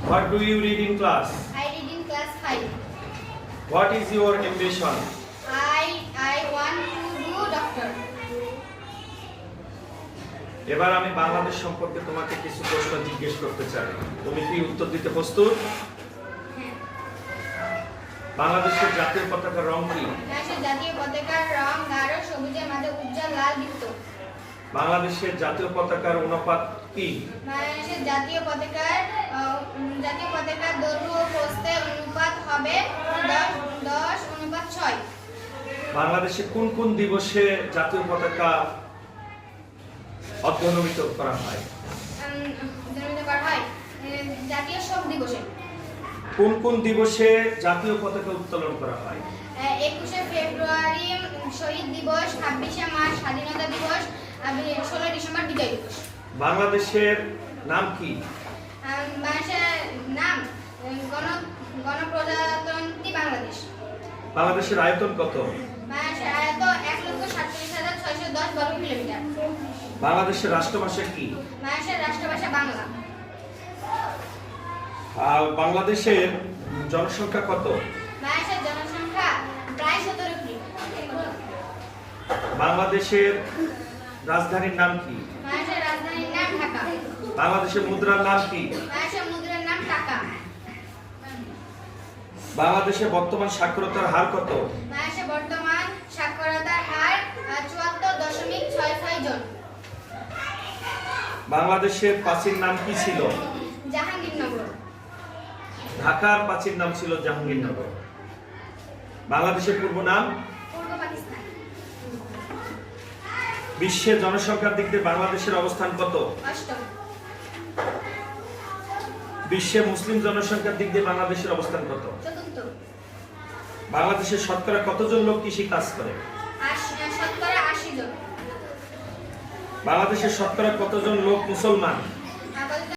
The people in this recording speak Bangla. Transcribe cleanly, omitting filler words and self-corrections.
What do you read in class? I read in class 5. What is your ambition? I want to do doctor. এবার আমি বাংলাদেশ সম্পর্কে তোমাকে কিছু প্রশ্ন জিজ্ঞেস করতে চাই। তুমি কি উত্তর দিতে প্রস্তুত? বাংলাদেশের জাতীয় পতাকার রং কি? বাংলাদেশের জাতীয় পতাকার রং গাঢ় সবুজের মাঝে উজ্জ্বল লাল বৃত্ত। বাংলাদেশের জাতীয় পতাকার অনুপাত কি? বাংলাদেশের জাতীয় পতাকার দৈর্ঘ্য ও প্রস্থে অনুপাত হবে 10:6। বাংলাদেশে কোন কোন দিবসে জাতীয় পতাকা অর্ধনমিত করা হয়? জাতীয় শোক দিবসে। কোন কোন দিবসে জাতীয় পতাকা উত্তোলন করা হয়? 21শে ফেব্রুয়ারি শহীদ দিবস, 26শে মার্চ স্বাধীনতা দিবস, 16 ডিসেম্বর বিজয় দিবস। বাংলাদেশের নাম কি? বাংলাদেশের নাম গণপ্রজাতন্ত্রী বাংলাদেশ। বাংলাদেশের আয়তন কত? বাংলাদেশের আয়তন 1,47,610 বর্গ কিলোমিটার। বাংলাদেশের রাষ্ট্রভাষা কি? বাংলাদেশের রাষ্ট্রভাষা বাংলা। বাংলাদেশের জনসংখ্যা কত? বাংলাদেশের জনসংখ্যা প্রায় 17 কোটি। বাংলাদেশের রাজধানীর নাম কি? বাংলাদেশের রাজধানীর নাম ঢাকা। বাংলাদেশের মুদ্রার নাম কি? বাংলাদেশের মুদ্রার নাম টাকা। বাংলাদেশের বর্তমান সাক্ষরতার হার কত? বাংলাদেশের বর্তমান সাক্ষরতার হার 74.66 জন। বাংলাদেশের প্রাচীন নাম কি ছিল? জাহাঙ্গীরনগর। ঢাকার প্রাচীন নাম ছিল জাহাঙ্গীরনগর। বাংলাদেশের পূর্ব নাম? পূর্ব পাকিস্তান। বিশ্বের জনসংখ্যার দিক দিয়ে বাংলাদেশের অবস্থান কত? অষ্টম। বিশ্বে মুসলিম জনসংখ্যার দিক দিয়ে বাংলাদেশের অবস্থান কত? চতুর্থ। বাংলাদেশের শতকরা কতজন লোক কৃষি কাজ করে? শতকরা 80 জন। বাংলাদেশের শতকরা কতজন লোক মুসলমান?